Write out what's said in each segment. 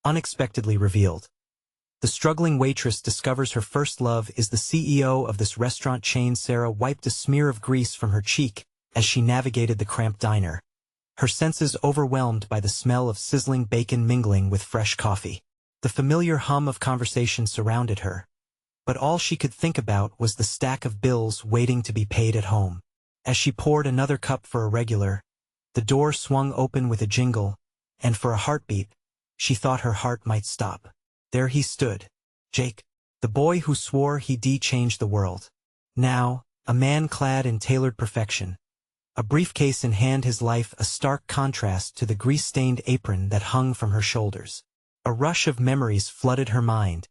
unexpectedly revealed. The struggling waitress discovers her first love is the CEO of this restaurant chain. Sarah wiped a smear of grease from her cheek as she navigated the cramped diner, her senses overwhelmed by the smell of sizzling bacon mingling with fresh coffee. The familiar hum of conversation surrounded her, but all she could think about was the stack of bills waiting to be paid at home. As she poured another cup for a regular, the door swung open with a jingle, and for a heartbeat, she thought her heart might stop. There he stood, Jake, the boy who swore he'd change the world. Now, a man clad in tailored perfection, a briefcase in hand, his life a stark contrast to the grease-stained apron that hung from her shoulders. A rush of memories flooded her mind,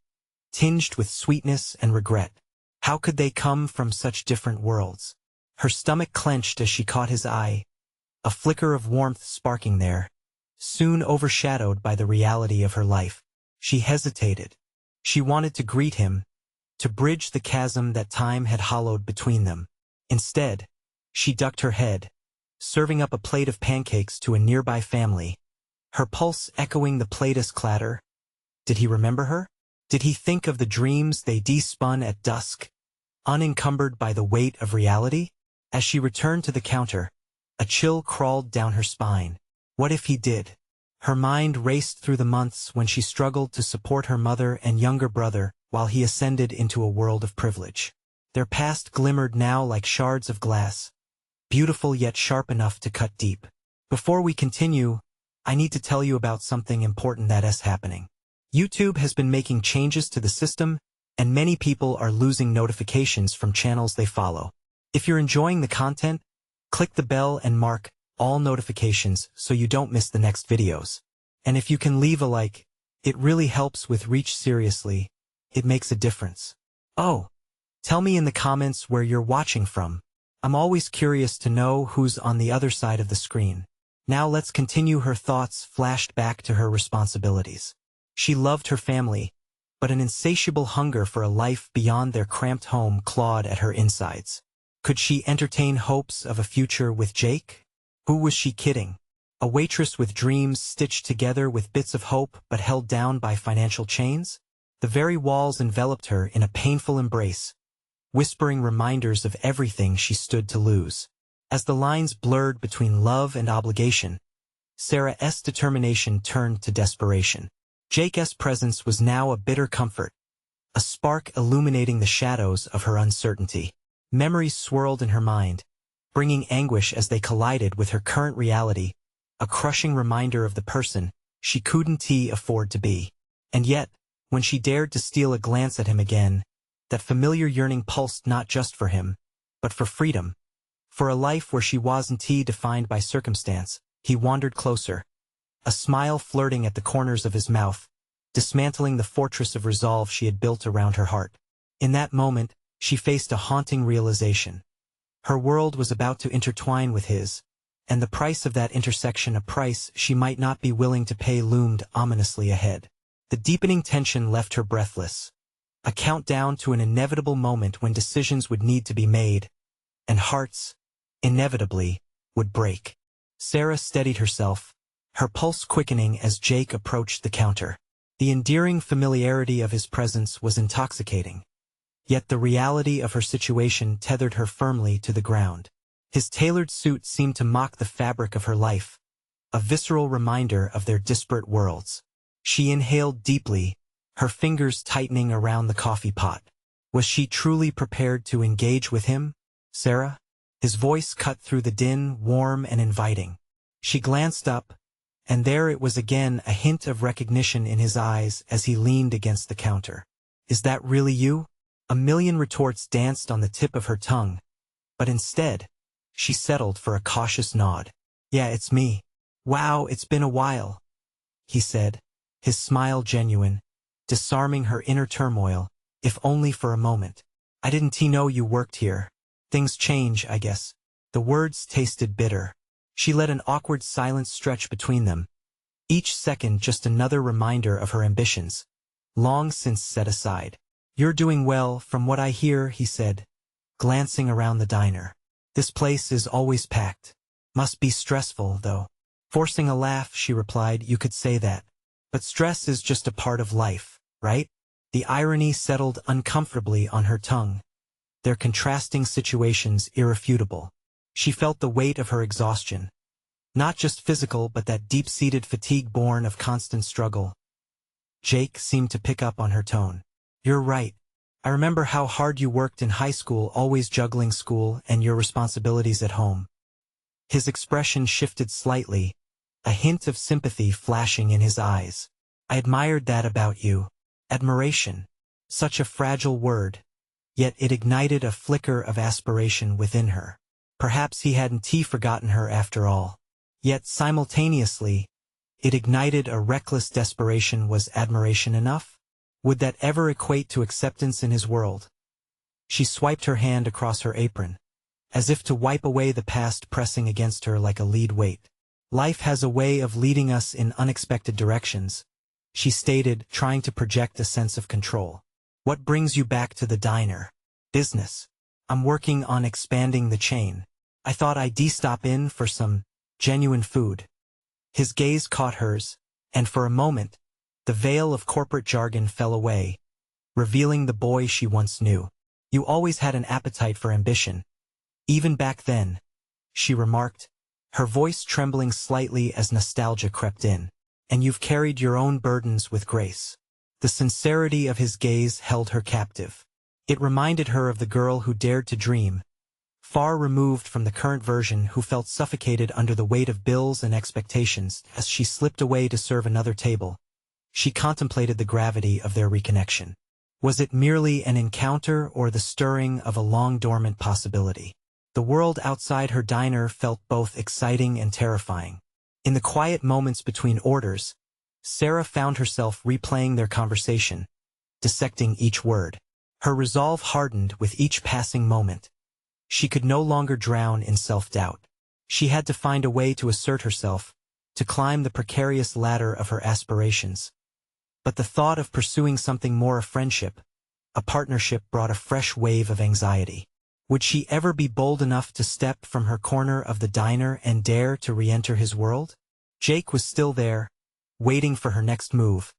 tinged with sweetness and regret. How could they come from such different worlds? Her stomach clenched as she caught his eye, a flicker of warmth sparking there, soon overshadowed by the reality of her life. She hesitated. She wanted to greet him, to bridge the chasm that time had hollowed between them. Instead, she ducked her head, serving up a plate of pancakes to a nearby family, her pulse echoing the plate's clatter. Did he remember her? Did he think of the dreams they spun at dusk, unencumbered by the weight of reality? As she returned to the counter, a chill crawled down her spine. What if he did? Her mind raced through the months when she struggled to support her mother and younger brother while he ascended into a world of privilege. Their past glimmered now like shards of glass, beautiful yet sharp enough to cut deep. Before we continue, I need to tell you about something important that's happening. YouTube has been making changes to the system, and many people are losing notifications from channels they follow. If you're enjoying the content, click the bell and mark all notifications so you don't miss the next videos. And if you can leave a like, it really helps with reach. Seriously, it makes a difference. Oh, tell me in the comments where you're watching from. I'm always curious to know who's on the other side of the screen. Now let's continue. Her thoughts flashed back to her responsibilities. She loved her family, but an insatiable hunger for a life beyond their cramped home clawed at her insides. Could she entertain hopes of a future with Jake? Who was she kidding? A waitress with dreams stitched together with bits of hope but held down by financial chains? The very walls enveloped her in a painful embrace, whispering reminders of everything she stood to lose. As the lines blurred between love and obligation, Sarah's determination turned to desperation. Jake's presence was now a bitter comfort, a spark illuminating the shadows of her uncertainty. Memories swirled in her mind, bringing anguish as they collided with her current reality, a crushing reminder of the person she couldn't afford to be. And yet, when she dared to steal a glance at him again, that familiar yearning pulsed not just for him, but for freedom. For a life where she wasn't defined by circumstance. He wandered closer, a smile flirting at the corners of his mouth, dismantling the fortress of resolve she had built around her heart. In that moment, she faced a haunting realization. Her world was about to intertwine with his, and the price of that intersection, a price she might not be willing to pay, loomed ominously ahead. The deepening tension left her breathless, a countdown to an inevitable moment when decisions would need to be made, and hearts, inevitably, would break. Sarah steadied herself, her pulse quickening as Jake approached the counter. The endearing familiarity of his presence was intoxicating, yet the reality of her situation tethered her firmly to the ground. His tailored suit seemed to mock the fabric of her life, a visceral reminder of their disparate worlds. She inhaled deeply, her fingers tightening around the coffee pot. Was she truly prepared to engage with him? Sarah? His voice cut through the din, warm and inviting. She glanced up, and there it was again, a hint of recognition in his eyes as he leaned against the counter. Is that really you? A million retorts danced on the tip of her tongue, but instead, she settled for a cautious nod. Yeah, it's me. Wow, it's been a while, he said, his smile genuine, disarming her inner turmoil, if only for a moment. I didn't know you worked here. Things change, I guess. The words tasted bitter. She let an awkward silence stretch between them, each second just another reminder of her ambitions, long since set aside. You're doing well, from what I hear, he said, glancing around the diner. This place is always packed. Must be stressful, though. Forcing a laugh, she replied, you could say that. But stress is just a part of life, right? The irony settled uncomfortably on her tongue, their contrasting situations irrefutable. She felt the weight of her exhaustion, not just physical but that deep-seated fatigue born of constant struggle. Jake seemed to pick up on her tone. "You're right. I remember how hard you worked in high school, always juggling school and your responsibilities at home." His expression shifted slightly, a hint of sympathy flashing in his eyes. "I admired that about you." Admiration. Such a fragile word, yet it ignited a flicker of aspiration within her. Perhaps he hadn't forgotten her after all. Yet simultaneously, it ignited a reckless desperation. Was admiration enough? Would that ever equate to acceptance in his world? She swiped her hand across her apron, as if to wipe away the past pressing against her like a lead weight. "Life has a way of leading us in unexpected directions," she stated, trying to project a sense of control. "What brings you back to the diner?" "Business. I'm working on expanding the chain. I thought I'd stop in for some genuine food." His gaze caught hers, and for a moment, the veil of corporate jargon fell away, revealing the boy she once knew. "You always had an appetite for ambition. Even back then," she remarked, her voice trembling slightly as nostalgia crept in. "And you've carried your own burdens with grace." The sincerity of his gaze held her captive. It reminded her of the girl who dared to dream, far removed from the current version who felt suffocated under the weight of bills and expectations. As she slipped away to serve another table, she contemplated the gravity of their reconnection. Was it merely an encounter or the stirring of a long-dormant possibility? The world outside her diner felt both exciting and terrifying. In the quiet moments between orders, Sarah found herself replaying their conversation, dissecting each word. Her resolve hardened with each passing moment. She could no longer drown in self-doubt. She had to find a way to assert herself, to climb the precarious ladder of her aspirations. But the thought of pursuing something more, a friendship, a partnership, brought a fresh wave of anxiety. Would she ever be bold enough to step from her corner of the diner and dare to re-enter his world? Jake was still there, waiting for her next move,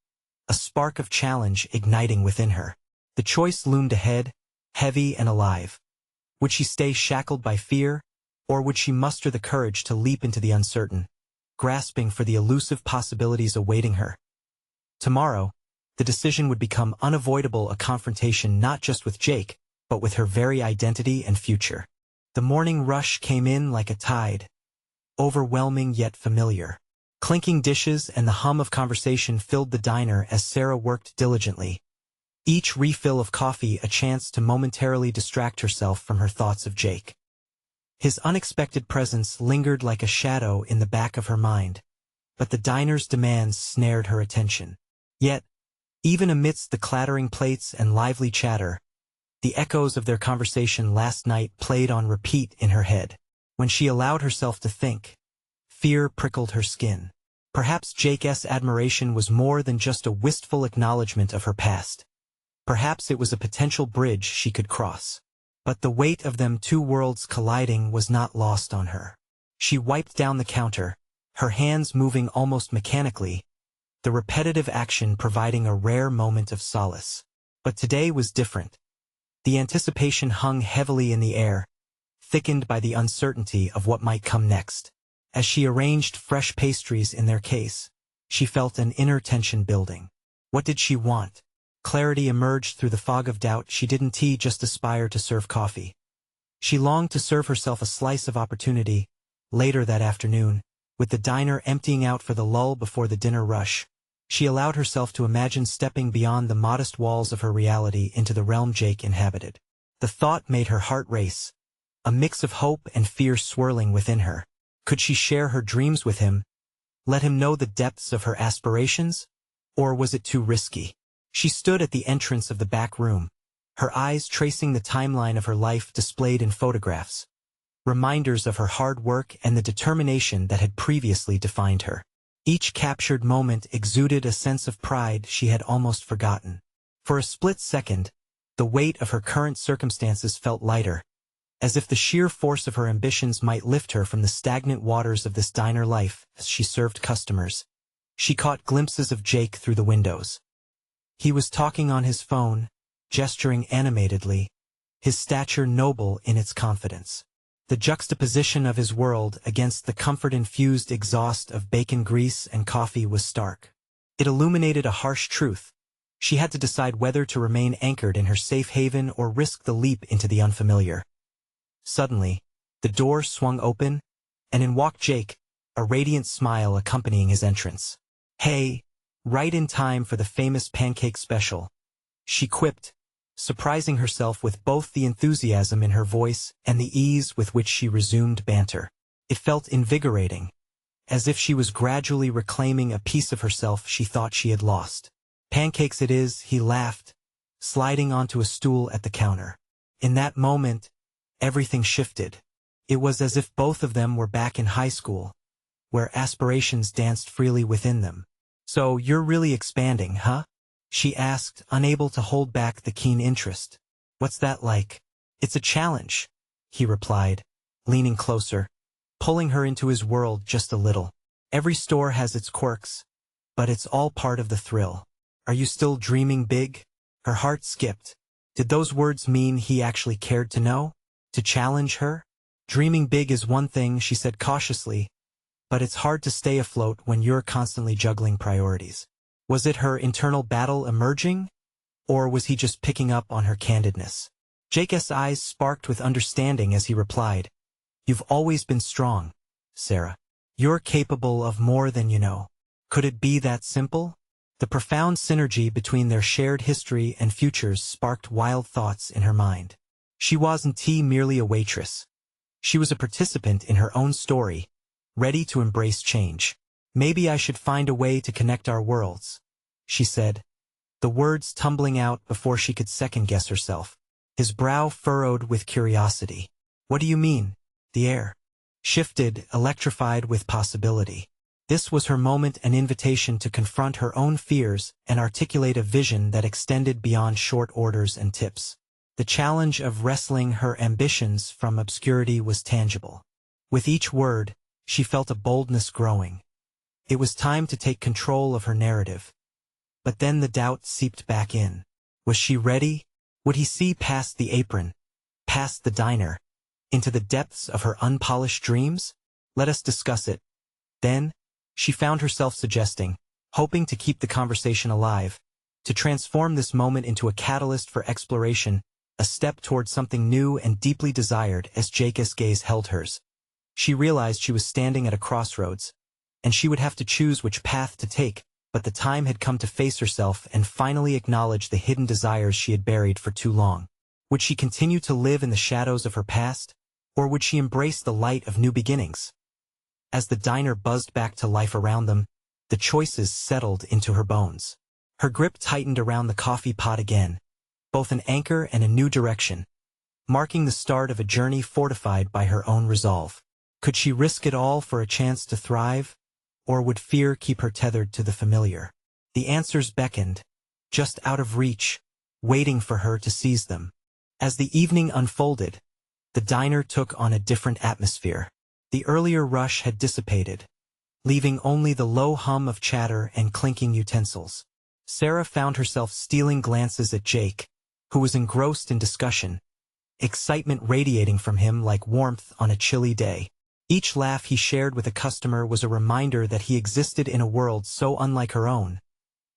a spark of challenge igniting within her. The choice loomed ahead, heavy and alive. Would she stay shackled by fear, or would she muster the courage to leap into the uncertain, grasping for the elusive possibilities awaiting her? Tomorrow, the decision would become unavoidable, a confrontation not just with Jake, but with her very identity and future. The morning rush came in like a tide, overwhelming yet familiar. Clinking dishes and the hum of conversation filled the diner as Sarah worked diligently, each refill of coffee a chance to momentarily distract herself from her thoughts of Jake. His unexpected presence lingered like a shadow in the back of her mind, but the diner's demands snared her attention. Yet, even amidst the clattering plates and lively chatter, the echoes of their conversation last night played on repeat in her head. When she allowed herself to think, fear prickled her skin. Perhaps Jake's admiration was more than just a wistful acknowledgement of her past. Perhaps it was a potential bridge she could cross. But the weight of them two worlds colliding was not lost on her. She wiped down the counter, her hands moving almost mechanically, the repetitive action providing a rare moment of solace. But today was different. The anticipation hung heavily in the air, thickened by the uncertainty of what might come next. As she arranged fresh pastries in their case, she felt an inner tension building. What did she want? Clarity emerged through the fog of doubt. She didn't just aspire to serve coffee. She longed to serve herself a slice of opportunity. Later that afternoon, with the diner emptying out for the lull before the dinner rush, she allowed herself to imagine stepping beyond the modest walls of her reality into the realm Jake inhabited. The thought made her heart race, a mix of hope and fear swirling within her. Could she share her dreams with him? Let him know the depths of her aspirations? Or was it too risky? She stood at the entrance of the back room, her eyes tracing the timeline of her life displayed in photographs, reminders of her hard work and the determination that had previously defined her. Each captured moment exuded a sense of pride she had almost forgotten. For a split second, the weight of her current circumstances felt lighter, as if the sheer force of her ambitions might lift her from the stagnant waters of this diner life. As she served customers, She caught glimpses of Jake through the windows. He was talking on his phone, gesturing animatedly, his stature noble in its confidence. The juxtaposition of his world against the comfort-infused exhaust of bacon grease and coffee was stark. It illuminated a harsh truth. She had to decide whether to remain anchored in her safe haven or risk the leap into the unfamiliar. Suddenly, the door swung open, and in walked Jake, a radiant smile accompanying his entrance. "Hey, right in time for the famous pancake special," she quipped, surprising herself with both the enthusiasm in her voice and the ease with which she resumed banter. It felt invigorating, as if she was gradually reclaiming a piece of herself she thought she had lost. "Pancakes it is," he laughed, sliding onto a stool at the counter. In that moment, everything shifted. It was as if both of them were back in high school, where aspirations danced freely within them. "So you're really expanding, huh?" she asked, unable to hold back the keen interest. "What's that like?" "It's a challenge," he replied, leaning closer, pulling her into his world just a little. "Every store has its quirks, but it's all part of the thrill. Are you still dreaming big?" Her heart skipped. Did those words mean he actually cared to know? To challenge her? "Dreaming big is one thing," she said cautiously, "but it's hard to stay afloat when you're constantly juggling priorities." Was it her internal battle emerging, or was he just picking up on her candidness? Jake's eyes sparked with understanding as he replied, "You've always been strong, Sarah. You're capable of more than you know." Could it be that simple? The profound synergy between their shared history and futures sparked wild thoughts in her mind. She wasn't merely a waitress. She was a participant in her own story, ready to embrace change. "Maybe I should find a way to connect our worlds," she said, the words tumbling out before she could second-guess herself. His brow furrowed with curiosity. "What do you mean?" The air shifted, electrified with possibility. This was her moment, an invitation to confront her own fears and articulate a vision that extended beyond short orders and tips. The challenge of wresting her ambitions from obscurity was tangible. With each word, she felt a boldness growing. It was time to take control of her narrative. But then the doubt seeped back in. Was she ready? Would he see past the apron, past the diner, into the depths of her unpolished dreams? "Let us discuss it." Then, she found herself suggesting, hoping to keep the conversation alive, to transform this moment into a catalyst for exploration, a step toward something new and deeply desired. As Jake's gaze held hers, she realized she was standing at a crossroads, and she would have to choose which path to take, but the time had come to face herself and finally acknowledge the hidden desires she had buried for too long. Would she continue to live in the shadows of her past, or would she embrace the light of new beginnings? As the diner buzzed back to life around them, the choices settled into her bones. Her grip tightened around the coffee pot again, both an anchor and a new direction, marking the start of a journey fortified by her own resolve. Could she risk it all for a chance to thrive, or would fear keep her tethered to the familiar? The answers beckoned, just out of reach, waiting for her to seize them. As the evening unfolded, the diner took on a different atmosphere. The earlier rush had dissipated, leaving only the low hum of chatter and clinking utensils. Sarah found herself stealing glances at Jake, who was engrossed in discussion, excitement radiating from him like warmth on a chilly day. Each laugh he shared with a customer was a reminder that he existed in a world so unlike her own,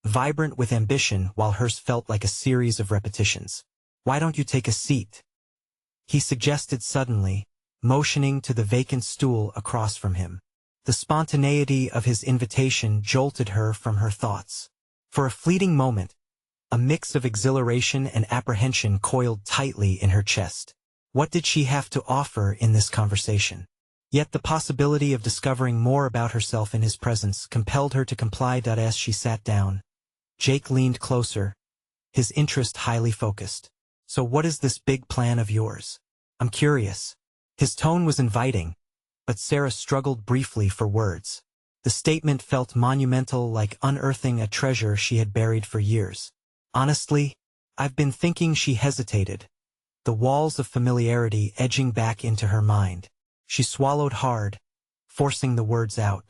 vibrant with ambition while hers felt like a series of repetitions. "Why don't you take a seat?" he suggested suddenly, motioning to the vacant stool across from him. The spontaneity of his invitation jolted her from her thoughts. For a fleeting moment, a mix of exhilaration and apprehension coiled tightly in her chest. What did she have to offer in this conversation? Yet the possibility of discovering more about herself in his presence compelled her to comply. As she sat down, Jake leaned closer, his interest highly focused. "So what is this big plan of yours? I'm curious." His tone was inviting, but Sarah struggled briefly for words. The statement felt monumental, like unearthing a treasure she had buried for years. "Honestly, I've been thinking." She hesitated, the walls of familiarity edging back into her mind. She swallowed hard, forcing the words out.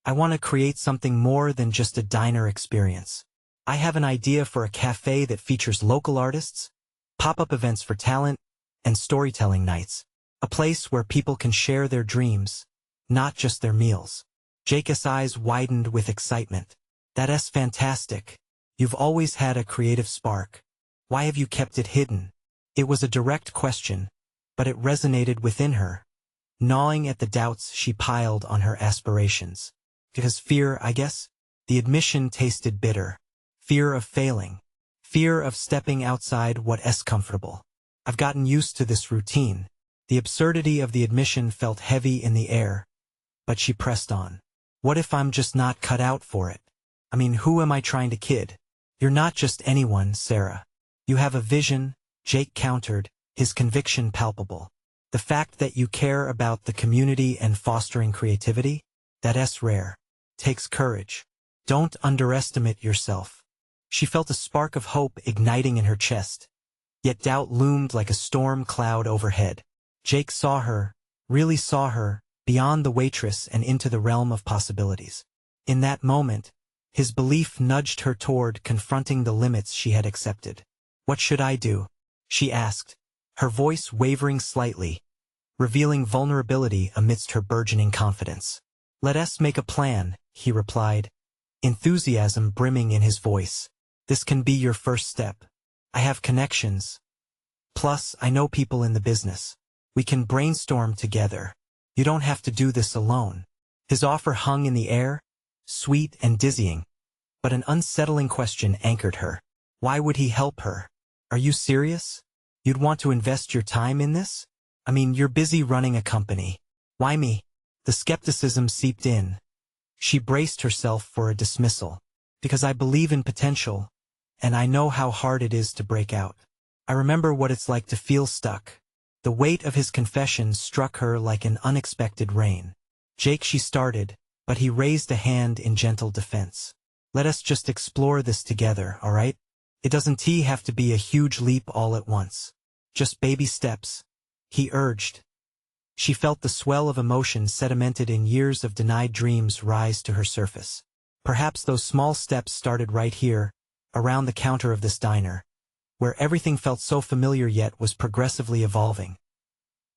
I want to create something more than just a diner experience. I have an idea for a cafe that features local artists, pop-up events for talent, and storytelling nights. A place where people can share their dreams, not just their meals. Jake's eyes widened with excitement. That's fantastic. You've always had a creative spark. Why have you kept it hidden? It was a direct question, but it resonated within her, gnawing at the doubts she piled on her aspirations. Because fear, I guess? The admission tasted bitter. Fear of failing. Fear of stepping outside what's comfortable. I've gotten used to this routine. The absurdity of the admission felt heavy in the air, but she pressed on. What if I'm just not cut out for it? I mean, who am I trying to kid? You're not just anyone, Sarah. You have a vision, Jake countered, his conviction palpable. The fact that you care about the community and fostering creativity? That's rare. Takes courage. Don't underestimate yourself. She felt a spark of hope igniting in her chest, yet doubt loomed like a storm cloud overhead. Jake saw her, really saw her, beyond the waitress and into the realm of possibilities. In that moment, his belief nudged her toward confronting the limits she had accepted. What should I do? She asked, her voice wavering slightly, revealing vulnerability amidst her burgeoning confidence. Let us make a plan, he replied, enthusiasm brimming in his voice. This can be your first step. I have connections. Plus, I know people in the business. We can brainstorm together. You don't have to do this alone. His offer hung in the air, sweet and dizzying, but an unsettling question anchored her. Why would he help her? Are you serious? You'd want to invest your time in this? I mean, you're busy running a company. Why me? The skepticism seeped in. She braced herself for a dismissal. Because I believe in potential, and I know how hard it is to break out. I remember what it's like to feel stuck. The weight of his confession struck her like an unexpected rain. Jake, she started, but he raised a hand in gentle defense. Let us just explore this together, all right? It doesn't have to be a huge leap all at once. Just baby steps, he urged. She felt the swell of emotion sedimented in years of denied dreams rise to her surface. Perhaps those small steps started right here, around the counter of this diner, where everything felt so familiar yet was progressively evolving.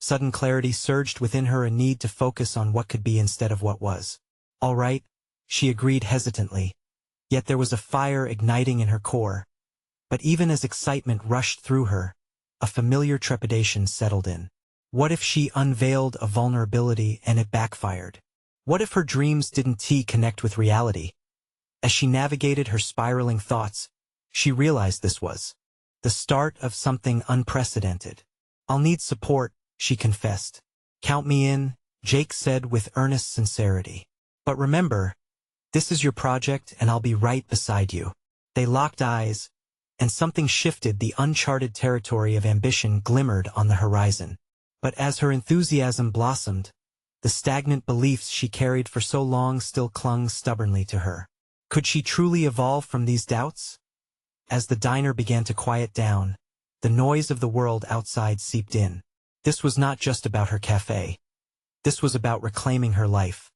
Sudden clarity surged within her, a need to focus on what could be instead of what was. All right, she agreed hesitantly, yet there was a fire igniting in her core. But even as excitement rushed through her, a familiar trepidation settled in. What if she unveiled a vulnerability and it backfired? What if her dreams didn't connect with reality? As she navigated her spiraling thoughts, she realized this was the start of something unprecedented. I'll need support, she confessed. Count me in, Jake said with earnest sincerity. But remember, this is your project and I'll be right beside you. They locked eyes, and something shifted. The uncharted territory of ambition glimmered on the horizon. But as her enthusiasm blossomed, the stagnant beliefs she carried for so long still clung stubbornly to her. Could she truly evolve from these doubts? As the diner began to quiet down, the noise of the world outside seeped in. This was not just about her cafe. This was about reclaiming her life.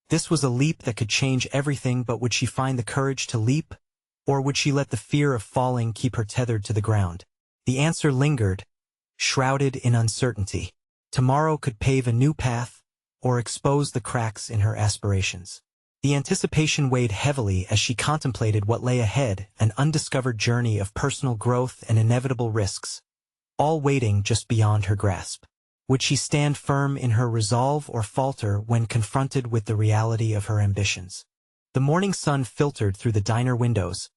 This was a leap that could change everything, but would she find the courage to leap? Or would she let the fear of falling keep her tethered to the ground? The answer lingered, shrouded in uncertainty. Tomorrow could pave a new path, or expose the cracks in her aspirations. The anticipation weighed heavily as she contemplated what lay ahead, an undiscovered journey of personal growth and inevitable risks, all waiting just beyond her grasp. Would she stand firm in her resolve or falter when confronted with the reality of her ambitions? The morning sun filtered through the diner windows,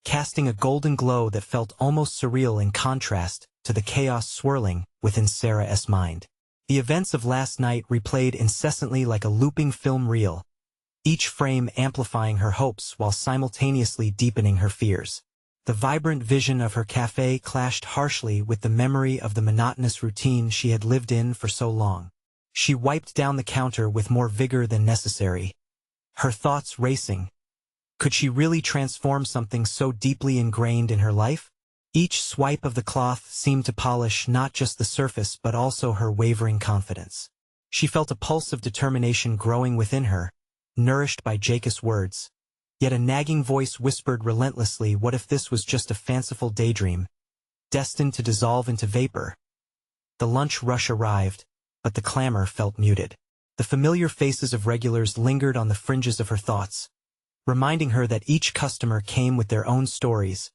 casting a golden glow that felt almost surreal in contrast to the chaos swirling within Sarah's mind. The events of last night replayed incessantly like a looping film reel, each frame amplifying her hopes while simultaneously deepening her fears. The vibrant vision of her cafe clashed harshly with the memory of the monotonous routine she had lived in for so long. She wiped down the counter with more vigor than necessary, her thoughts racing. Could she really transform something so deeply ingrained in her life? Each swipe of the cloth seemed to polish not just the surface but also her wavering confidence. She felt a pulse of determination growing within her, nourished by Jake's words. Yet a nagging voice whispered relentlessly, what if this was just a fanciful daydream, destined to dissolve into vapor? The lunch rush arrived, but the clamor felt muted. The familiar faces of regulars lingered on the fringes of her thoughts, reminding her that each customer came with their own stories,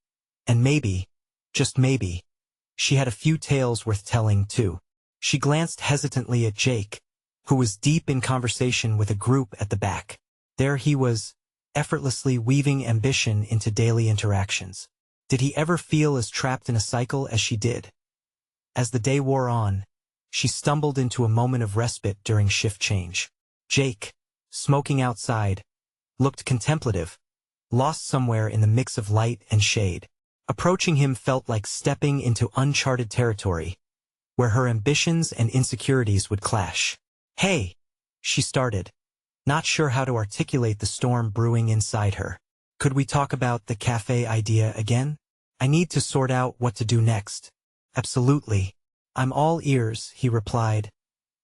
and maybe, just maybe, she had a few tales worth telling too. She glanced hesitantly at Jake, who was deep in conversation with a group at the back. There he was, effortlessly weaving ambition into daily interactions. Did he ever feel as trapped in a cycle as she did? As the day wore on, she stumbled into a moment of respite during shift change. Jake, smoking outside, looked contemplative, lost somewhere in the mix of light and shade. Approaching him felt like stepping into uncharted territory, where her ambitions and insecurities would clash. "Hey," she started, not sure how to articulate the storm brewing inside her. "Could we talk about the cafe idea again? I need to sort out what to do next." "Absolutely. I'm all ears," he replied,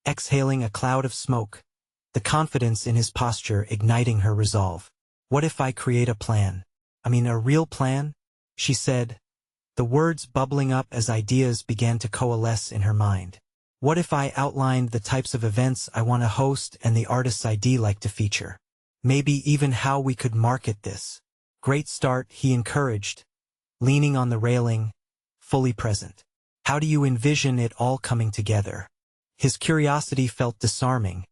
exhaling a cloud of smoke, the confidence in his posture igniting her resolve. "What if I create a plan? A real plan?" she said, the words bubbling up as ideas began to coalesce in her mind. "What if I outlined the types of events I want to host and the artists I'd like to feature? Maybe even how we could market this." "Great start," he encouraged, leaning on the railing, fully present. "How do you envision it all coming together?" His curiosity felt disarming,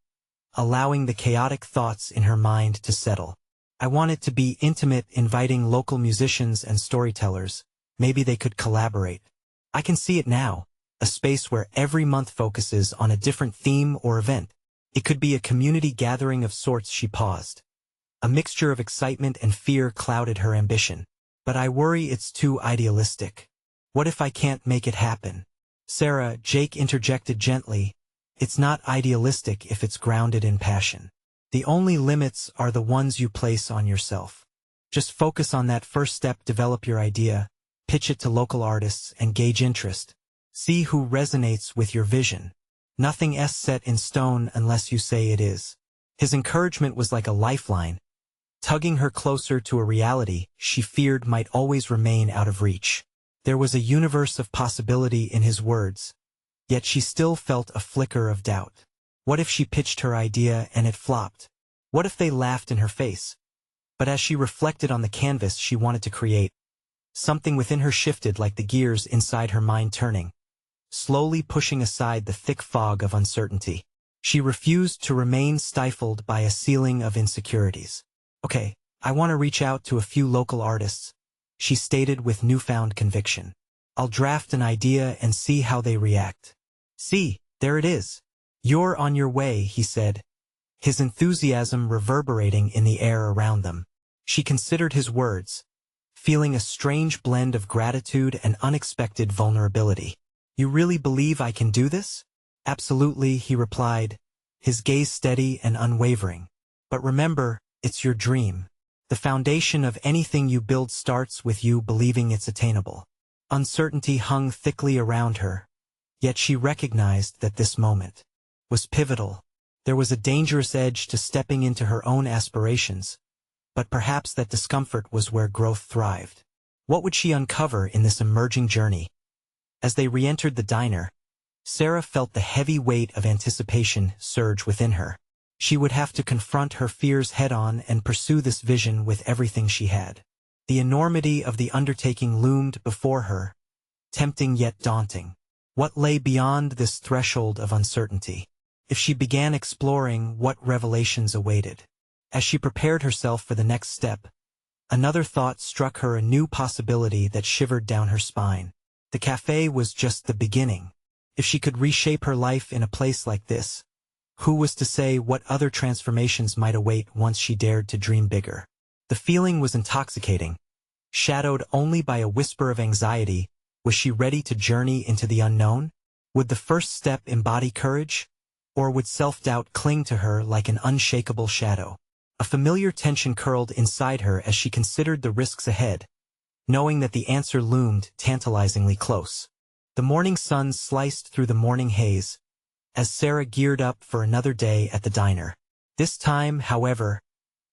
allowing the chaotic thoughts in her mind to settle. "I want it to be intimate, inviting local musicians and storytellers. Maybe they could collaborate. I can see it now, a space where every month focuses on a different theme or event. It could be a community gathering of sorts." She paused. A mixture of excitement and fear clouded her ambition. "But I worry it's too idealistic. What if I can't make it happen?" "Sarah," Jake interjected gently, "it's not idealistic if it's grounded in passion. The only limits are the ones you place on yourself. Just focus on that first step, develop your idea, pitch it to local artists, and gauge interest. See who resonates with your vision. Nothing's set in stone unless you say it is." His encouragement was like a lifeline, tugging her closer to a reality she feared might always remain out of reach. There was a universe of possibility in his words, yet she still felt a flicker of doubt. What if she pitched her idea and it flopped? What if they laughed in her face? But as she reflected on the canvas she wanted to create, something within her shifted, like the gears inside her mind turning, slowly pushing aside the thick fog of uncertainty. She refused to remain stifled by a ceiling of insecurities. "Okay, I want to reach out to a few local artists," she stated with newfound conviction. "I'll draft an idea and see how they react." "See, there it is. You're on your way," he said, his enthusiasm reverberating in the air around them. She considered his words, feeling a strange blend of gratitude and unexpected vulnerability. "You really believe I can do this?" "Absolutely," he replied, his gaze steady and unwavering. "But remember, it's your dream. The foundation of anything you build starts with you believing it's attainable." Uncertainty hung thickly around her, yet she recognized that this moment was pivotal. There was a dangerous edge to stepping into her own aspirations, but perhaps that discomfort was where growth thrived. What would she uncover in this emerging journey? As they re-entered the diner, Sarah felt the heavy weight of anticipation surge within her. She would have to confront her fears head-on and pursue this vision with everything she had. The enormity of the undertaking loomed before her, tempting yet daunting. What lay beyond this threshold of uncertainty? If she began exploring, what revelations awaited? As she prepared herself for the next step, another thought struck her, a new possibility that shivered down her spine. The cafe was just the beginning. If she could reshape her life in a place like this, who was to say what other transformations might await once she dared to dream bigger? The feeling was intoxicating, shadowed only by a whisper of anxiety. Was she ready to journey into the unknown? Would the first step embody courage? Or would self-doubt cling to her like an unshakable shadow? A familiar tension curled inside her as she considered the risks ahead, knowing that the answer loomed tantalizingly close. The morning sun sliced through the morning haze, as Sarah geared up for another day at the diner. This time, however,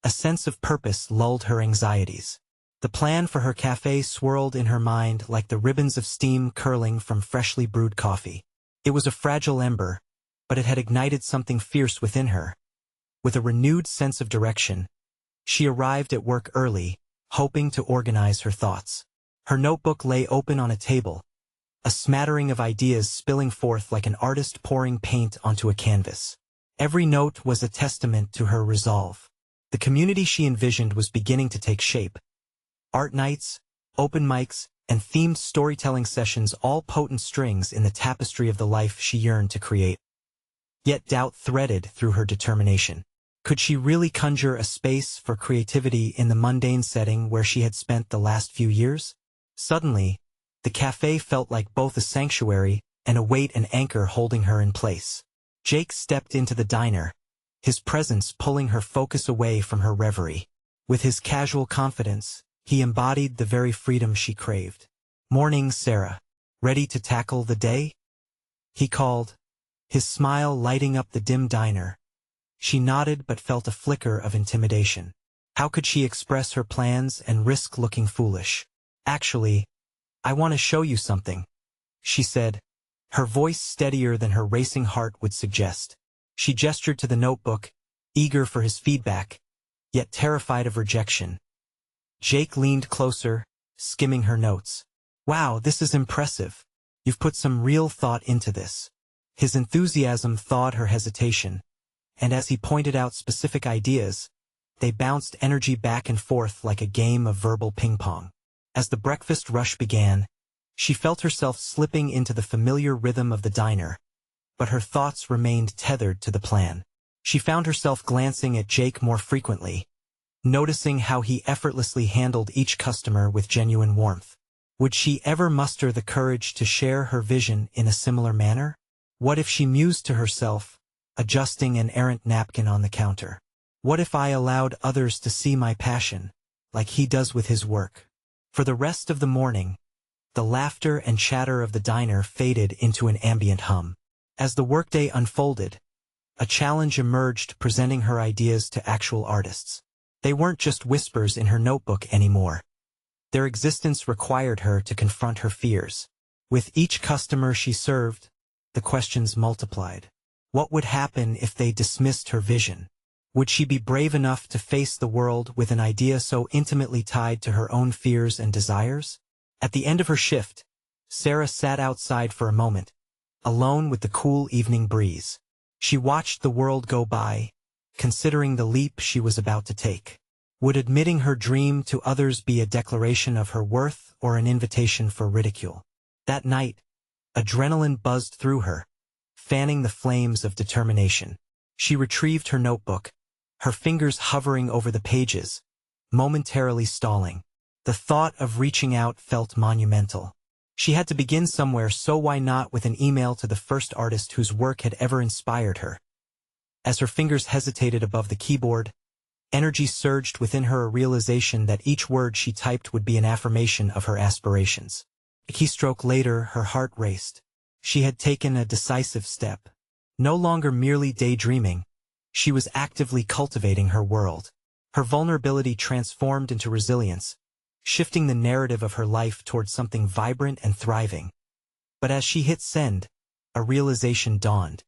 A sense of purpose lulled her anxieties. The plan for her cafe swirled in her mind like the ribbons of steam curling from freshly brewed coffee. It was a fragile ember, but it had ignited something fierce within her. With a renewed sense of direction, she arrived at work early, hoping to organize her thoughts. Her notebook lay open on a table, a smattering of ideas spilling forth like an artist pouring paint onto a canvas. Every note was a testament to her resolve. The community she envisioned was beginning to take shape. Art nights, open mics, and themed storytelling sessions, all potent strings in the tapestry of the life she yearned to create. Yet doubt threaded through her determination. Could she really conjure a space for creativity in the mundane setting where she had spent the last few years? Suddenly, the cafe felt like both a sanctuary and a weight and anchor holding her in place. Jake stepped into the diner, his presence pulling her focus away from her reverie. With his casual confidence, he embodied the very freedom she craved. "Morning, Sarah. Ready to tackle the day?" he called, his smile lighting up the dim diner. She nodded but felt a flicker of intimidation. How could she express her plans and risk looking foolish? "Actually, I want to show you something," she said, her voice steadier than her racing heart would suggest. She gestured to the notebook, eager for his feedback, yet terrified of rejection. Jake leaned closer, skimming her notes. "Wow, this is impressive. You've put some real thought into this." His enthusiasm thawed her hesitation, and as he pointed out specific ideas, they bounced energy back and forth like a game of verbal ping-pong. As the breakfast rush began, she felt herself slipping into the familiar rhythm of the diner, but her thoughts remained tethered to the plan. She found herself glancing at Jake more frequently, noticing how he effortlessly handled each customer with genuine warmth. Would she ever muster the courage to share her vision in a similar manner? What if she mused to herself, adjusting an errant napkin on the counter? What if I allowed others to see my passion, like he does with his work? For the rest of the morning, the laughter and chatter of the diner faded into an ambient hum. As the workday unfolded, a challenge emerged, presenting her ideas to actual artists. They weren't just whispers in her notebook anymore. Their existence required her to confront her fears. With each customer she served, the questions multiplied. What would happen if they dismissed her vision? Would she be brave enough to face the world with an idea so intimately tied to her own fears and desires? At the end of her shift, Sarah sat outside for a moment, alone with the cool evening breeze. She watched the world go by, considering the leap she was about to take. Would admitting her dream to others be a declaration of her worth or an invitation for ridicule? That night, adrenaline buzzed through her, fanning the flames of determination. She retrieved her notebook, her fingers hovering over the pages, momentarily stalling. The thought of reaching out felt monumental. She had to begin somewhere, so why not with an email to the first artist whose work had ever inspired her? As her fingers hesitated above the keyboard, energy surged within her, a realization that each word she typed would be an affirmation of her aspirations. A keystroke later, her heart raced. She had taken a decisive step. No longer merely daydreaming, she was actively cultivating her world. Her vulnerability transformed into resilience, shifting the narrative of her life towards something vibrant and thriving. But as she hit send, a realization dawned.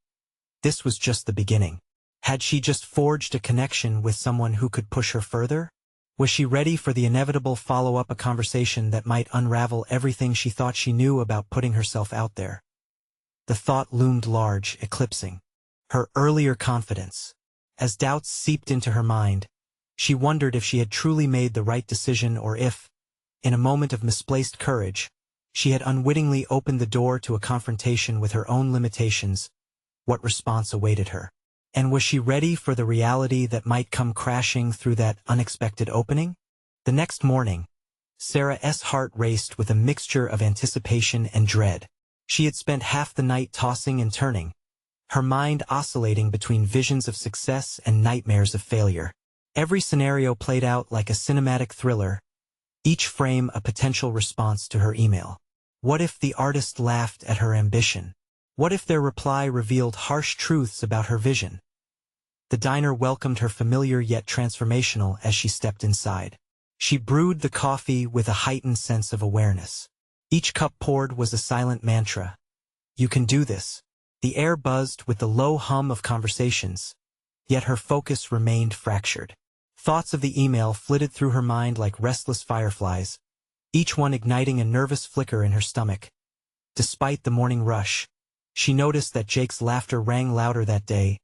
This was just the beginning. Had she just forged a connection with someone who could push her further? Was she ready for the inevitable follow-up, a conversation that might unravel everything she thought she knew about putting herself out there? The thought loomed large, eclipsing her earlier confidence. As doubts seeped into her mind, she wondered if she had truly made the right decision, or if, in a moment of misplaced courage, she had unwittingly opened the door to a confrontation with her own limitations. What response awaited her? And was she ready for the reality that might come crashing through that unexpected opening? The next morning, Sarah's heart raced with a mixture of anticipation and dread. She had spent half the night tossing and turning, her mind oscillating between visions of success and nightmares of failure. Every scenario played out like a cinematic thriller, each frame a potential response to her email. What if the artist laughed at her ambition? What if their reply revealed harsh truths about her vision? The diner welcomed her, familiar yet transformational, as she stepped inside. She brewed the coffee with a heightened sense of awareness. Each cup poured was a silent mantra. You can do this. The air buzzed with the low hum of conversations, yet her focus remained fractured. Thoughts of the email flitted through her mind like restless fireflies, each one igniting a nervous flicker in her stomach. Despite the morning rush, she noticed that Jake's laughter rang louder that day,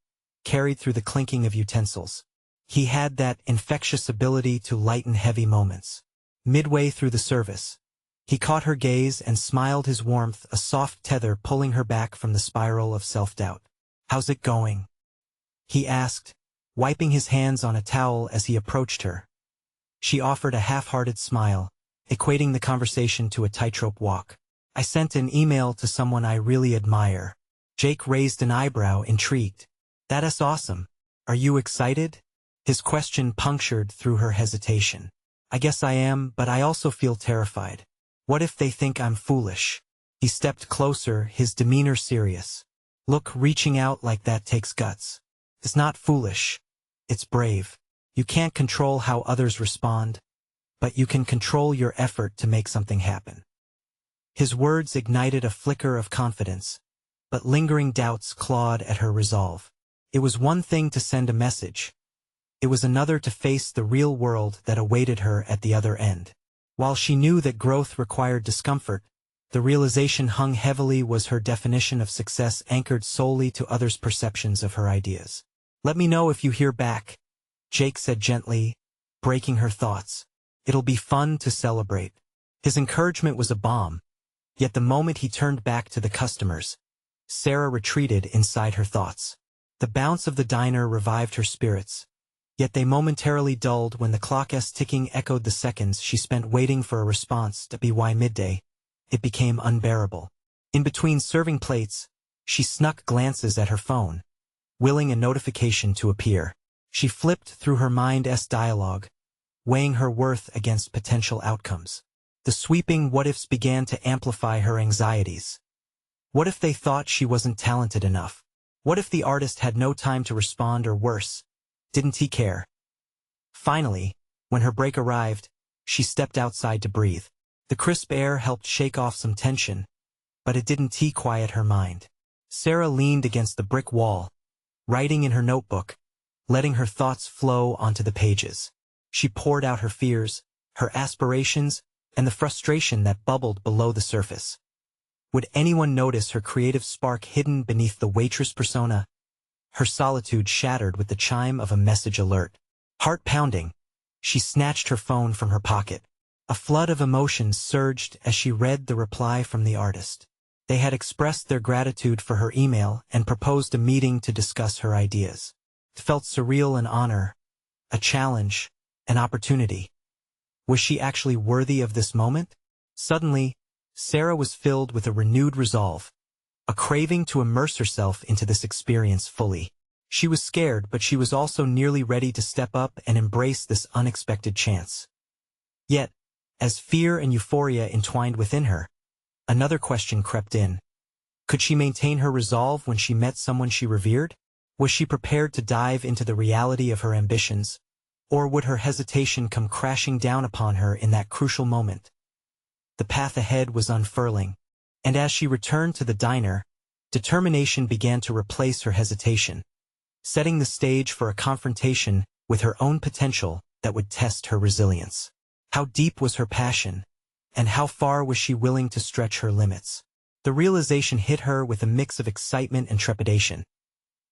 carried through the clinking of utensils. He had that infectious ability to lighten heavy moments. Midway through the service, he caught her gaze and smiled, his warmth a soft tether pulling her back from the spiral of self-doubt. "How's it going?" he asked, wiping his hands on a towel as he approached her. She offered a half-hearted smile, equating the conversation to a tightrope walk. "I sent an email to someone I really admire." Jake raised an eyebrow, intrigued. "That's awesome. Are you excited?" His question punctured through her hesitation. "I guess I am, but I also feel terrified. What if they think I'm foolish?" He stepped closer, his demeanor serious. "Look, reaching out like that takes guts. It's not foolish. It's brave. You can't control how others respond, but you can control your effort to make something happen." His words ignited a flicker of confidence, but lingering doubts clawed at her resolve. It was one thing to send a message. It was another to face the real world that awaited her at the other end. While she knew that growth required discomfort, the realization hung heavily was her definition of success anchored solely to others' perceptions of her ideas. "Let me know if you hear back," Jake said gently, breaking her thoughts. "It'll be fun to celebrate." His encouragement was a balm, yet the moment he turned back to the customers, Sarah retreated inside her thoughts. The bounce of the diner revived her spirits, yet they momentarily dulled when the clock's ticking echoed the seconds she spent waiting for a response. By midday, it became unbearable. In between serving plates, she snuck glances at her phone, willing a notification to appear. She flipped through her mind's dialogue, weighing her worth against potential outcomes. The sweeping what-ifs began to amplify her anxieties. What if they thought she wasn't talented enough? What if the artist had no time to respond, or worse, didn't he care? Finally, when her break arrived, she stepped outside to breathe. The crisp air helped shake off some tension, but it didn't quiet her mind. Sarah leaned against the brick wall, writing in her notebook, letting her thoughts flow onto the pages. She poured out her fears, her aspirations, and the frustration that bubbled below the surface. Would anyone notice her creative spark hidden beneath the waitress persona? Her solitude shattered with the chime of a message alert. Heart pounding, she snatched her phone from her pocket. A flood of emotions surged as she read the reply from the artist. They had expressed their gratitude for her email and proposed a meeting to discuss her ideas. It felt surreal, an honor, a challenge, an opportunity. Was she actually worthy of this moment? Suddenly, Sarah was filled with a renewed resolve, a craving to immerse herself into this experience fully. She was scared, but she was also nearly ready to step up and embrace this unexpected chance. Yet, as fear and euphoria entwined within her, another question crept in. Could she maintain her resolve when she met someone she revered? Was she prepared to dive into the reality of her ambitions, or would her hesitation come crashing down upon her in that crucial moment? The path ahead was unfurling, and as she returned to the diner, determination began to replace her hesitation, setting the stage for a confrontation with her own potential that would test her resilience. How deep was her passion, and how far was she willing to stretch her limits? The realization hit her with a mix of excitement and trepidation.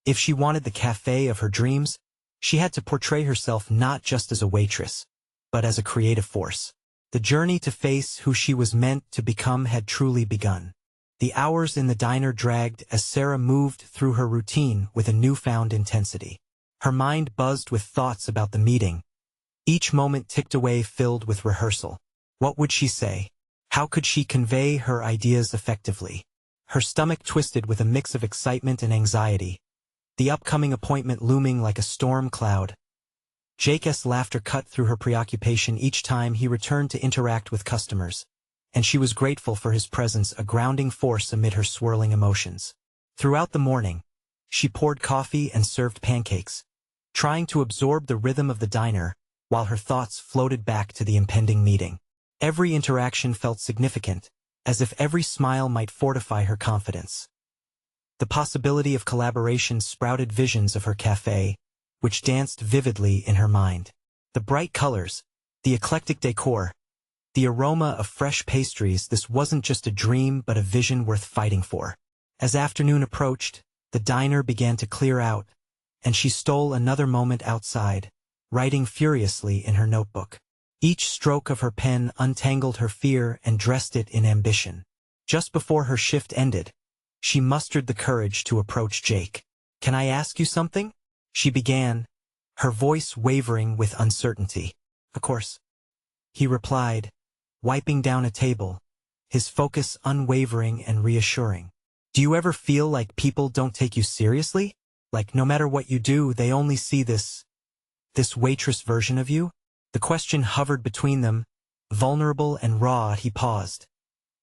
If she wanted the cafe of her dreams, she had to portray herself not just as a waitress, but as a creative force. The journey to face who she was meant to become had truly begun. The hours in the diner dragged as Sarah moved through her routine with a newfound intensity. Her mind buzzed with thoughts about the meeting. Each moment ticked away, filled with rehearsal. What would she say? How could she convey her ideas effectively? Her stomach twisted with a mix of excitement and anxiety, the upcoming appointment looming like a storm cloud. Jake's laughter cut through her preoccupation each time he returned to interact with customers, and she was grateful for his presence, a grounding force amid her swirling emotions. Throughout the morning, she poured coffee and served pancakes, trying to absorb the rhythm of the diner, while her thoughts floated back to the impending meeting. Every interaction felt significant, as if every smile might fortify her confidence. The possibility of collaboration sprouted visions of her cafe, which danced vividly in her mind. The bright colors, the eclectic decor, the aroma of fresh pastries, this wasn't just a dream but a vision worth fighting for. As afternoon approached, the diner began to clear out, and she stole another moment outside, writing furiously in her notebook. Each stroke of her pen untangled her fear and dressed it in ambition. Just before her shift ended, she mustered the courage to approach Jake. "Can I ask you something?" she began, her voice wavering with uncertainty. "Of course," he replied, wiping down a table, his focus unwavering and reassuring. "Do you ever feel like people don't take you seriously? Like no matter what you do, they only see this waitress version of you?" The question hovered between them, vulnerable and raw. He paused,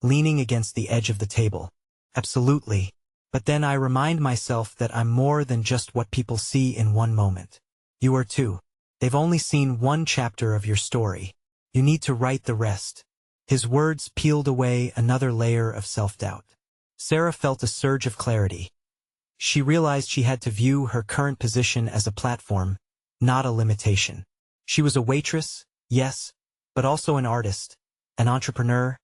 leaning against the edge of the table. "Absolutely. But then I remind myself that I'm more than just what people see in one moment. You are too. They've only seen one chapter of your story. You need to write the rest." His words peeled away another layer of self-doubt. Sarah felt a surge of clarity. She realized she had to view her current position as a platform, not a limitation. She was a waitress, yes, but also an artist, an entrepreneur,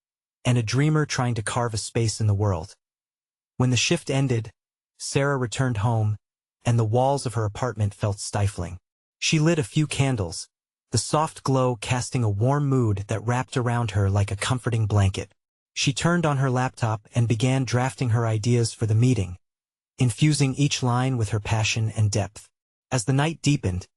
and a dreamer trying to carve a space in the world. When the shift ended, Sarah returned home, and the walls of her apartment felt stifling. She lit a few candles, the soft glow casting a warm mood that wrapped around her like a comforting blanket. She turned on her laptop and began drafting her ideas for the meeting, infusing each line with her passion and depth. As the night deepened,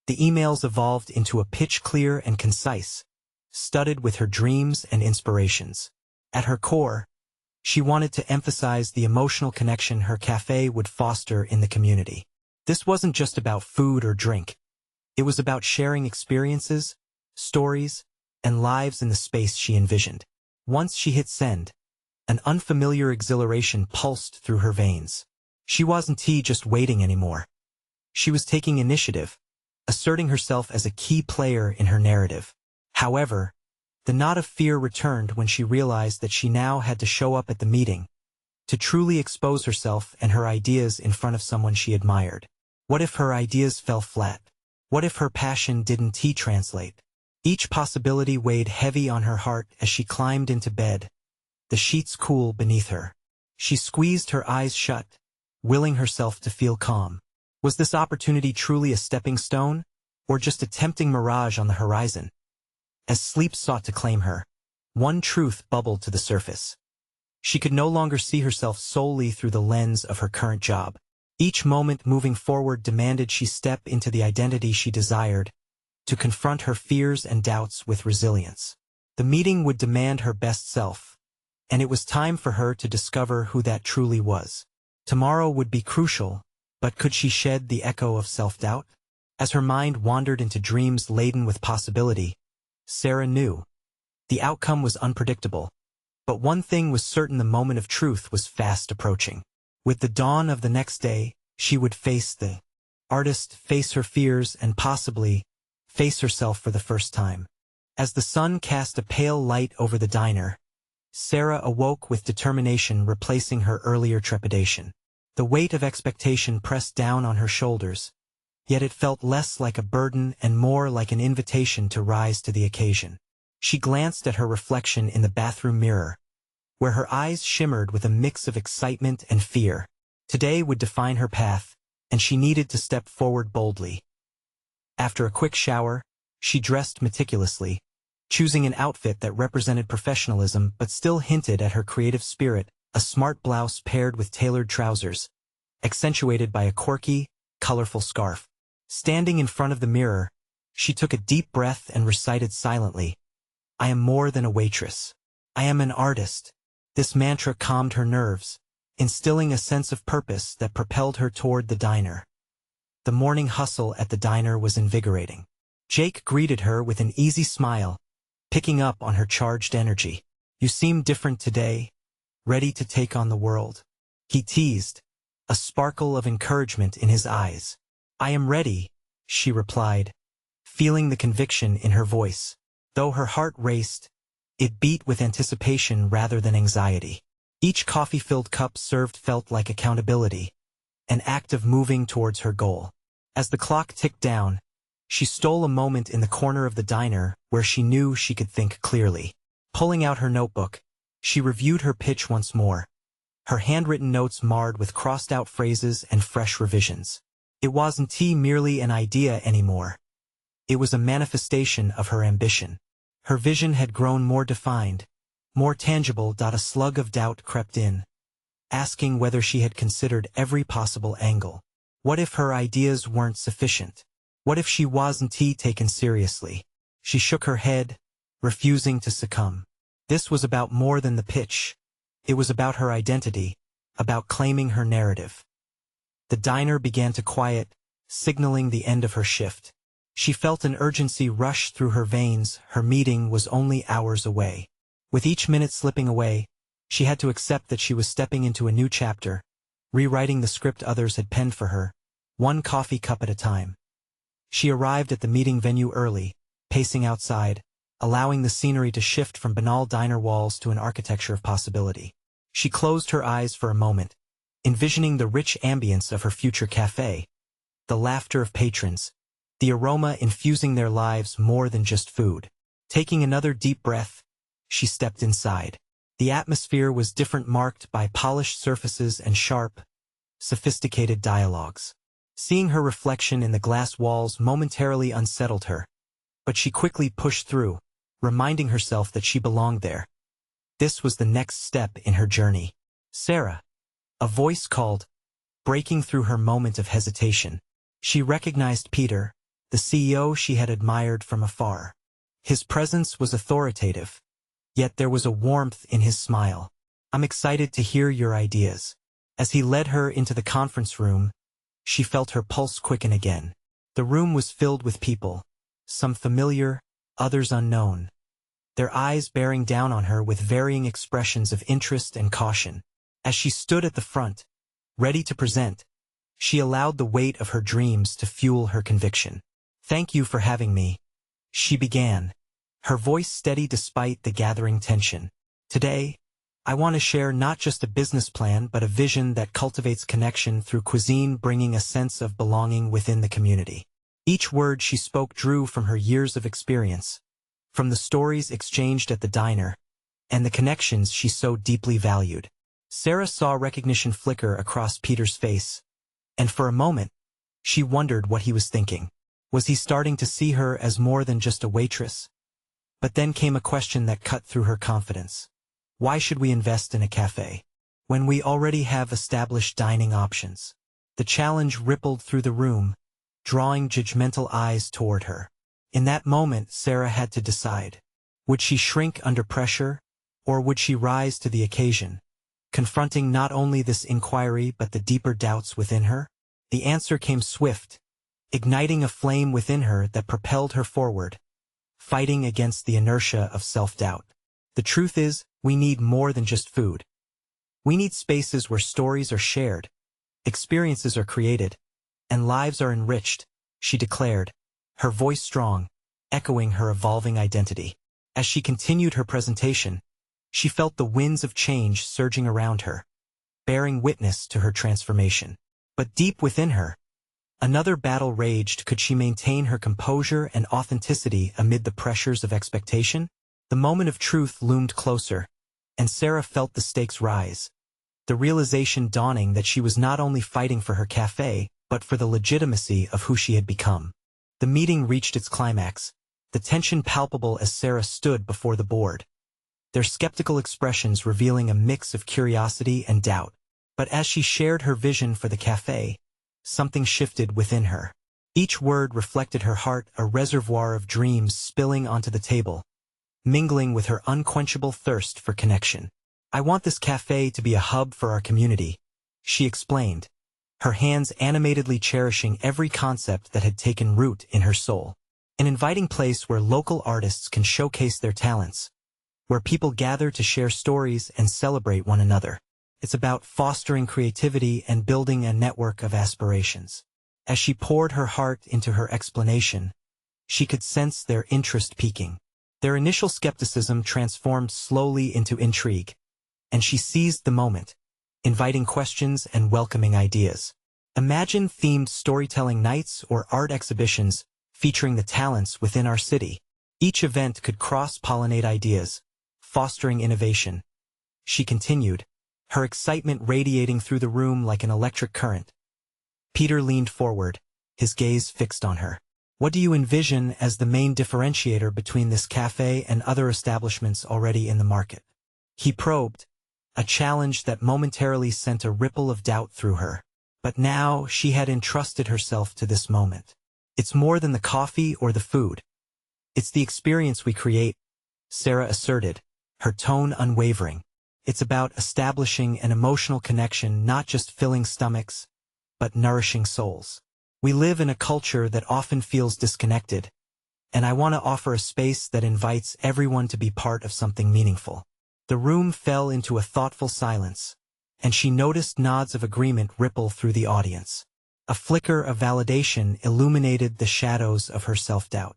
the emails evolved into a pitch clear and concise, studded with her dreams and inspirations. At her core, she wanted to emphasize the emotional connection her cafe would foster in the community. This wasn't just about food or drink. It was about sharing experiences, stories, and lives in the space she envisioned. Once she hit send, an unfamiliar exhilaration pulsed through her veins. She wasn't just waiting anymore. She was taking initiative, asserting herself as a key player in her narrative. However, the knot of fear returned when she realized that she now had to show up at the meeting, to truly expose herself and her ideas in front of someone she admired. What if her ideas fell flat? What if her passion didn't translate? Each possibility weighed heavy on her heart as she climbed into bed, the sheets cool beneath her. She squeezed her eyes shut, willing herself to feel calm. Was this opportunity truly a stepping stone, or just a tempting mirage on the horizon? As sleep sought to claim her, one truth bubbled to the surface. She could no longer see herself solely through the lens of her current job. Each moment moving forward demanded she step into the identity she desired, to confront her fears and doubts with resilience. The meeting would demand her best self, and it was time for her to discover who that truly was. Tomorrow would be crucial, but could she shed the echo of self-doubt? As her mind wandered into dreams laden with possibility, Sarah knew. The outcome was unpredictable, but one thing was certain: the moment of truth was fast approaching. With the dawn of the next day, she would face the artist, face her fears, and possibly face herself for the first time. As the sun cast a pale light over the diner, Sarah awoke with determination replacing her earlier trepidation. The weight of expectation pressed down on her shoulders, yet it felt less like a burden and more like an invitation to rise to the occasion. She glanced at her reflection in the bathroom mirror, where her eyes shimmered with a mix of excitement and fear. Today would define her path, and she needed to step forward boldly. After a quick shower, she dressed meticulously, choosing an outfit that represented professionalism but still hinted at her creative spirit: a smart blouse paired with tailored trousers, accentuated by a quirky, colorful scarf. Standing in front of the mirror, she took a deep breath and recited silently, "I am more than a waitress. I am an artist." This mantra calmed her nerves, instilling a sense of purpose that propelled her toward the diner. The morning hustle at the diner was invigorating. Jake greeted her with an easy smile, picking up on her charged energy. "You seem different today, ready to take on the world," he teased, a sparkle of encouragement in his eyes. "I am ready," she replied, feeling the conviction in her voice. Though her heart raced, it beat with anticipation rather than anxiety. Each coffee-filled cup served felt like accountability, an act of moving towards her goal. As the clock ticked down, she stole a moment in the corner of the diner where she knew she could think clearly. Pulling out her notebook, she reviewed her pitch once more, her handwritten notes marred with crossed-out phrases and fresh revisions. It wasn't merely an idea anymore. It was a manifestation of her ambition. Her vision had grown more defined, more tangible. A slug of doubt crept in, asking whether she had considered every possible angle. What if her ideas weren't sufficient? What if she wasn't taken seriously? She shook her head, refusing to succumb. This was about more than the pitch. It was about her identity, about claiming her narrative. The diner began to quiet, signaling the end of her shift. She felt an urgency rush through her veins. Her meeting was only hours away. With each minute slipping away, she had to accept that she was stepping into a new chapter, rewriting the script others had penned for her, one coffee cup at a time. She arrived at the meeting venue early, pacing outside, allowing the scenery to shift from banal diner walls to an architecture of possibility. She closed her eyes for a moment, envisioning the rich ambience of her future cafe, the laughter of patrons, the aroma infusing their lives more than just food. Taking another deep breath, she stepped inside. The atmosphere was different, marked by polished surfaces and sharp, sophisticated dialogues. Seeing her reflection in the glass walls momentarily unsettled her, but she quickly pushed through, reminding herself that she belonged there. This was the next step in her journey. "Sarah," a voice called, breaking through her moment of hesitation. She recognized Peter, the CEO she had admired from afar. His presence was authoritative, yet there was a warmth in his smile. "I'm excited to hear your ideas." As he led her into the conference room, she felt her pulse quicken again. The room was filled with people, some familiar, others unknown, their eyes bearing down on her with varying expressions of interest and caution. As she stood at the front, ready to present, she allowed the weight of her dreams to fuel her conviction. "Thank you for having me," she began, her voice steady despite the gathering tension. "Today, I want to share not just a business plan but a vision that cultivates connection through cuisine, bringing a sense of belonging within the community." Each word she spoke drew from her years of experience, from the stories exchanged at the diner, and the connections she so deeply valued. Sarah saw recognition flicker across Peter's face, and for a moment, she wondered what he was thinking. Was he starting to see her as more than just a waitress? But then came a question that cut through her confidence. Why should we invest in a cafe when we already have established dining options? The challenge rippled through the room, drawing judgmental eyes toward her. In that moment, Sarah had to decide. Would she shrink under pressure, or would she rise to the occasion, confronting not only this inquiry but the deeper doubts within her? The answer came swift, igniting a flame within her that propelled her forward, fighting against the inertia of self-doubt. The truth is, we need more than just food. We need spaces where stories are shared, experiences are created, and lives are enriched, she declared, her voice strong, echoing her evolving identity. As she continued her presentation, she felt the winds of change surging around her, bearing witness to her transformation. But deep within her, another battle raged. Could she maintain her composure and authenticity amid the pressures of expectation? The moment of truth loomed closer, and Sarah felt the stakes rise, the realization dawning that she was not only fighting for her cafe, but for the legitimacy of who she had become. The meeting reached its climax, the tension palpable as Sarah stood before the board, their skeptical expressions revealing a mix of curiosity and doubt. But as she shared her vision for the cafe, something shifted within her. Each word reflected her heart, a reservoir of dreams spilling onto the table, mingling with her unquenchable thirst for connection. "I want this cafe to be a hub for our community," she explained, her hands animatedly cherishing every concept that had taken root in her soul. An inviting place where local artists can showcase their talents, where people gather to share stories and celebrate one another. It's about fostering creativity and building a network of aspirations. As she poured her heart into her explanation, she could sense their interest peaking. Their initial skepticism transformed slowly into intrigue, and she seized the moment, inviting questions and welcoming ideas. Imagine themed storytelling nights or art exhibitions featuring the talents within our city. Each event could cross-pollinate ideas, fostering innovation. She continued, her excitement radiating through the room like an electric current. Peter leaned forward, his gaze fixed on her. What do you envision as the main differentiator between this cafe and other establishments already in the market? He probed, a challenge that momentarily sent a ripple of doubt through her. But now she had entrusted herself to this moment. It's more than the coffee or the food. It's the experience we create, Sarah asserted, her tone unwavering. It's about establishing an emotional connection, not just filling stomachs, but nourishing souls. We live in a culture that often feels disconnected, and I want to offer a space that invites everyone to be part of something meaningful. The room fell into a thoughtful silence, and she noticed nods of agreement ripple through the audience. A flicker of validation illuminated the shadows of her self-doubt.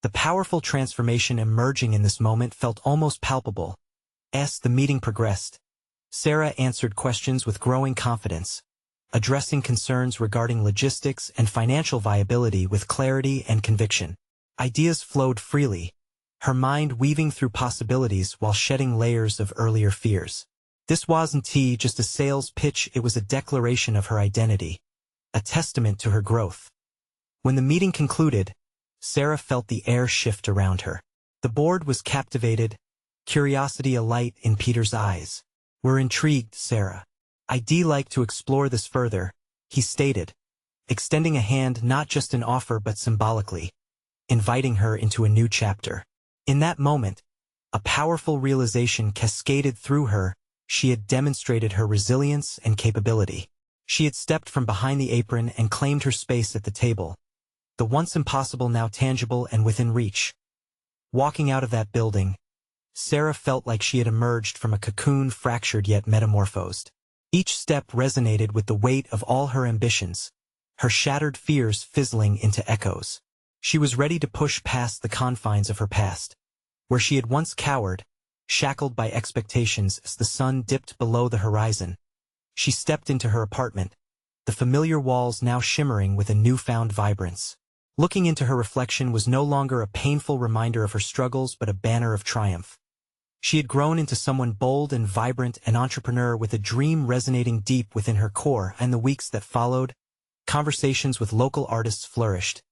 The powerful transformation emerging in this moment felt almost palpable. As the meeting progressed, Sarah answered questions with growing confidence, addressing concerns regarding logistics and financial viability with clarity and conviction. Ideas flowed freely, her mind weaving through possibilities while shedding layers of earlier fears. This wasn't just a sales pitch, it was a declaration of her identity, a testament to her growth. When the meeting concluded, Sarah felt the air shift around her. The board was captivated, curiosity alight in Peter's eyes. We're intrigued, Sarah. I'd like to explore this further, he stated, extending a hand not just in offer but symbolically, inviting her into a new chapter. In that moment, a powerful realization cascaded through her. She had demonstrated her resilience and capability. She had stepped from behind the apron and claimed her space at the table, the once impossible now tangible and within reach. Walking out of that building, Sarah felt like she had emerged from a cocoon, fractured yet metamorphosed. Each step resonated with the weight of all her ambitions, her shattered fears fizzling into echoes. She was ready to push past the confines of her past, where she had once cowered, shackled by expectations. As the sun dipped below the horizon, she stepped into her apartment, the familiar walls now shimmering with a newfound vibrance. Looking into her reflection was no longer a painful reminder of her struggles but a banner of triumph. She had grown into someone bold and vibrant, an entrepreneur with a dream resonating deep within her core. And the weeks that followed, conversations with local artists flourished,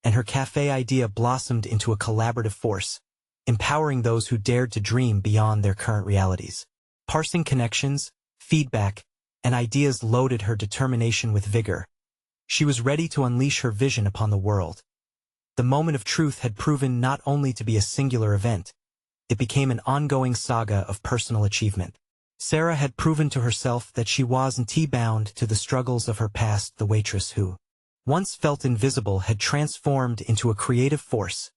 and her cafe idea blossomed into a collaborative force, empowering those who dared to dream beyond their current realities. Parsing connections, feedback, and ideas loaded her determination with vigor. She was ready to unleash her vision upon the world. The moment of truth had proven not only to be a singular event, it became an ongoing saga of personal achievement. Sarah had proven to herself that she wasn't bound to the struggles of her past. The waitress who once felt invisible had transformed into a creative force,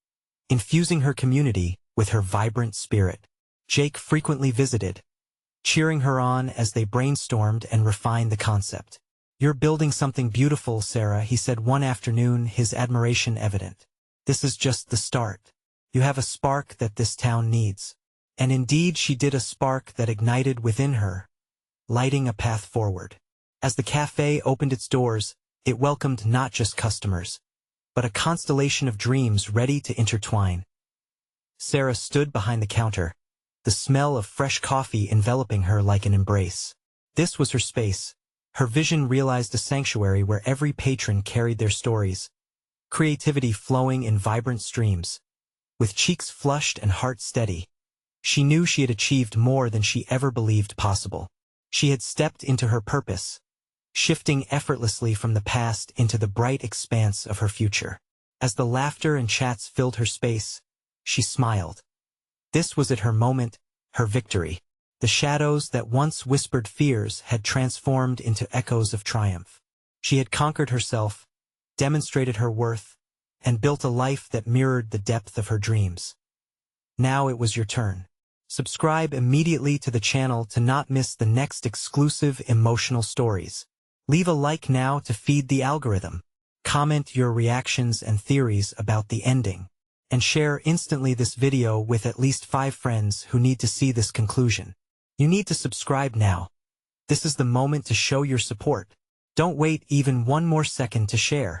infusing her community with her vibrant spirit. Jake frequently visited, cheering her on as they brainstormed and refined the concept. You're building something beautiful, Sarah, he said one afternoon, his admiration evident. This is just the start. You have a spark that this town needs. And indeed she did, a spark that ignited within her, lighting a path forward. As the cafe opened its doors, it welcomed not just customers, but a constellation of dreams ready to intertwine. Sarah stood behind the counter, the smell of fresh coffee enveloping her like an embrace. This was her space. Her vision realized, a sanctuary where every patron carried their stories, creativity flowing in vibrant streams. With cheeks flushed and heart steady, she knew she had achieved more than she ever believed possible. She had stepped into her purpose, shifting effortlessly from the past into the bright expanse of her future. As the laughter and chats filled her space, she smiled. This was at her moment, her victory. The shadows that once whispered fears had transformed into echoes of triumph. She had conquered herself, demonstrated her worth, and built a life that mirrored the depth of her dreams. Now it was your turn. Subscribe immediately to the channel to not miss the next exclusive emotional stories. Leave a like now to feed the algorithm. comment your reactions and theories about the ending, and share instantly this video with at least 5 friends who need to see this conclusion. You need to subscribe now. This is the moment to show your support. Don't wait even one more second to share.